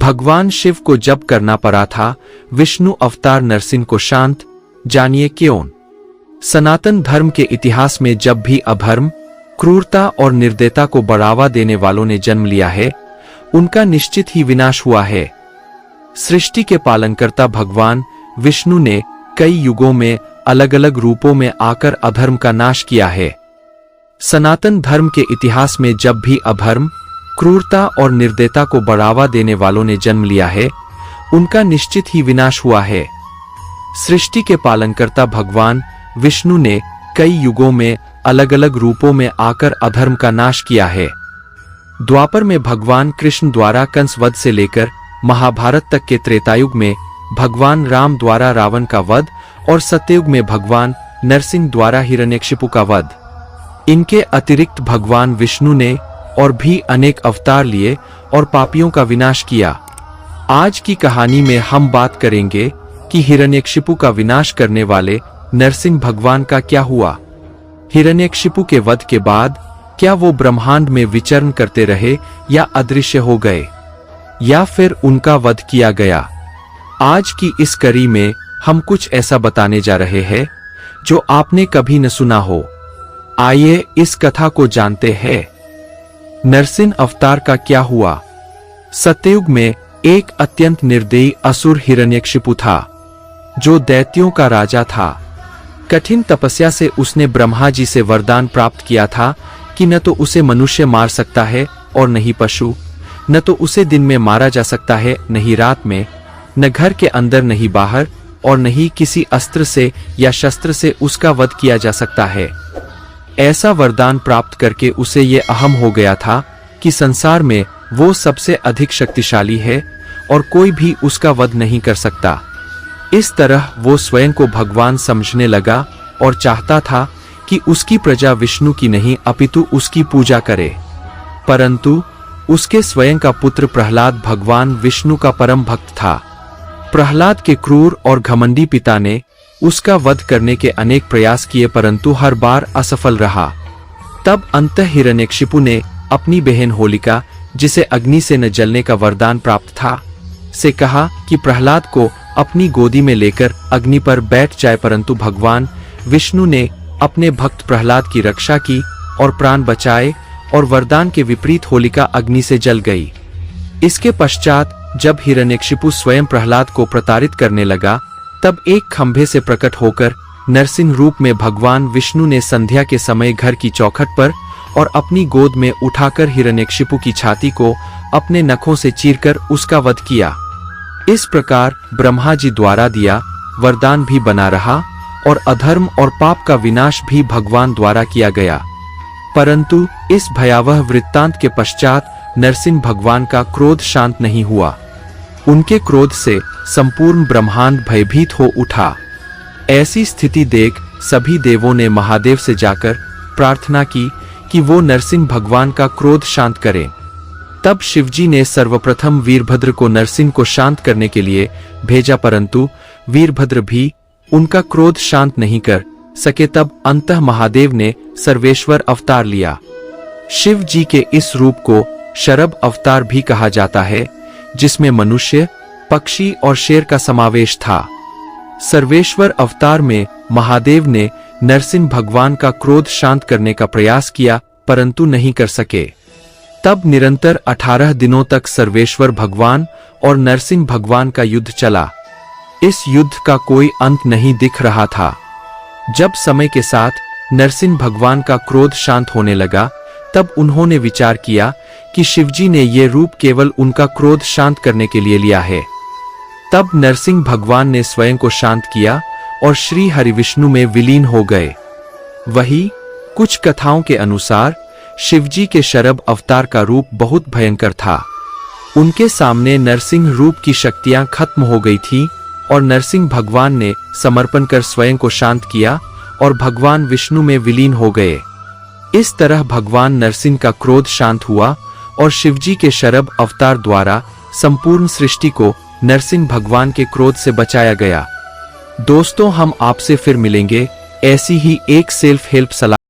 भगवान शिव को जप करना पड़ा था विष्णु अवतार नरसिंह को शांत, जानिए क्यों। सनातन धर्म के इतिहास में जब भी अधर्म, क्रूरता और निर्दयता को बढ़ावा देने वालों ने जन्म लिया है, उनका निश्चित ही विनाश हुआ है। सृष्टि के पालनकर्ता भगवान विष्णु ने कई युगों में अलग अलग रूपों में आकर अधर्म का नाश किया है। सनातन धर्म के इतिहास में जब भी अधर्म, क्रूरता और निर्दयता को बढ़ावा देने वालों ने जन्म लिया है, उनका निश्चित ही विनाश हुआ है। सृष्टि के पालनकर्ता भगवान विष्णु ने कई युगों में अलग अलग रूपों में आकर अधर्म का नाश किया है। द्वापर में भगवान कृष्ण द्वारा कंस वध से लेकर महाभारत तक के त्रेतायुग में भगवान राम द्वारा रावण का वध और सत्ययुग में भगवान नरसिंह द्वारा हिरण्यकशिपु का वध। इनके अतिरिक्त भगवान विष्णु ने और भी अनेक अवतार लिए और पापियों का विनाश किया। आज की कहानी में हम बात करेंगे कि हिरण्यकशिपु का विनाश करने वाले नरसिंह भगवान का क्या हुआ। हिरण्यकशिपु के वध के बाद क्या वो ब्रह्मांड में विचरण करते रहे या अदृश्य हो गए, या फिर उनका वध किया गया। आज की इस कड़ी में हम कुछ ऐसा बताने जा रहे हैं जो आपने कभी न सुना हो। आइए इस कथा को जानते हैं। नरसिंह अवतार का क्या हुआ। सत्ययुग में एक अत्यंत निर्दयी असुर हिरण्यकशिपु था, जो दैत्यों का राजा था। कठिन तपस्या से उसने ब्रह्मा जी से वरदान प्राप्त किया था कि न तो उसे मनुष्य मार सकता है और न ही पशु, न तो उसे दिन में मारा जा सकता है न ही रात में, न घर के अंदर न ही बाहर, और न ही किसी अस्त्र से या शस्त्र से उसका वध किया जा सकता है। ऐसा वरदान प्राप्त करके उसे ये अहम हो गया था कि संसार में वो सबसे अधिक शक्तिशाली है और कोई भी उसका वध नहीं कर सकता। इस तरह वो स्वयं को भगवान समझने लगा और चाहता था कि उसकी प्रजा विष्णु की नहीं अपितु उसकी पूजा करे। परंतु उसके स्वयं का पुत्र प्रहलाद भगवान विष्णु का परम भक्त था। प्रहलाद के क्रूर और घमंडी पिता ने उसका वध करने के अनेक प्रयास किए, परंतु हर बार असफल रहा। तब अंततः हिरण्यकशिपु ने अपनी बहन होलिका, जिसे अग्नि से न जलने का वरदान प्राप्त था, से कहा कि प्रहलाद को अपनी गोदी में लेकर अग्नि पर बैठ जाए, परंतु भगवान विष्णु ने अपने भक्त प्रहलाद की रक्षा की और प्राण बचाए और वरदान के विपरीत होलिका अग्नि से जल गई। इसके पश्चात जब हिरण्यकशिपु स्वयं प्रहलाद को प्रताड़ित करने लगा, तब एक खंभे से प्रकट होकर नरसिंह रूप में भगवान विष्णु ने संध्या के समय घर की चौखट पर और अपनी गोद में उठाकर हिरण्यकशिपु की छाती को अपने नखों से चीरकर उसका वध किया। इस प्रकार ब्रह्मा जी द्वारा दिया वरदान भी बना रहा और अधर्म और पाप का विनाश भी भगवान द्वारा किया गया। परंतु इस भयावह वृत्तांत के पश्चात नरसिंह भगवान का क्रोध शांत नहीं हुआ। उनके क्रोध से संपूर्ण ब्रह्मांड भयभीत हो उठा। ऐसी स्थिति देख सभी देवों ने महादेव से जाकर प्रार्थना की कि वो नरसिंह भगवान का क्रोध शांत करें। तब शिवजी ने सर्वप्रथम वीरभद्र को नरसिंह को शांत करने के लिए भेजा, परंतु वीरभद्र भी उनका क्रोध शांत नहीं कर सके। तब अंततः महादेव ने सर्वेश्वर अवतार लिया। शिव जी के इस रूप को शरभ अवतार भी कहा जाता है, जिसमें मनुष्य, पक्षी और शेर का समावेश था। सर्वेश्वर अवतार में महादेव ने नरसिंह भगवान का क्रोध शांत करने का प्रयास किया, परंतु नहीं कर सके। तब निरंतर 18 दिनों तक सर्वेश्वर भगवान और नरसिंह भगवान का युद्ध चला। इस युद्ध का कोई अंत नहीं दिख रहा था। जब समय के साथ नरसिंह भगवान का क्रोध शांत होने लगा, तब उन्होंने विचार किया कि शिवजी ने ये रूप केवल उनका क्रोध शांत करने के लिए लिया है। तब नरसिंह भगवान ने स्वयं को शांत किया और श्री हरिविष्णु में विलीन हो गए। वही कुछ कथाओं के अनुसार शिवजी के शरभ अवतार का रूप बहुत भयंकर था। उनके सामने नरसिंह रूप की शक्तियां खत्म हो गई थी और नरसिंह भगवान ने समर्पण कर स्वयं को शांत किया और भगवान विष्णु में विलीन हो गए। इस तरह भगवान नरसिंह का क्रोध शांत हुआ और शिवजी के शरभ अवतार द्वारा संपूर्ण सृष्टि को नरसिंह भगवान के क्रोध से बचाया गया। दोस्तों, हम आपसे फिर मिलेंगे ऐसी ही एक सेल्फ हेल्प सलाह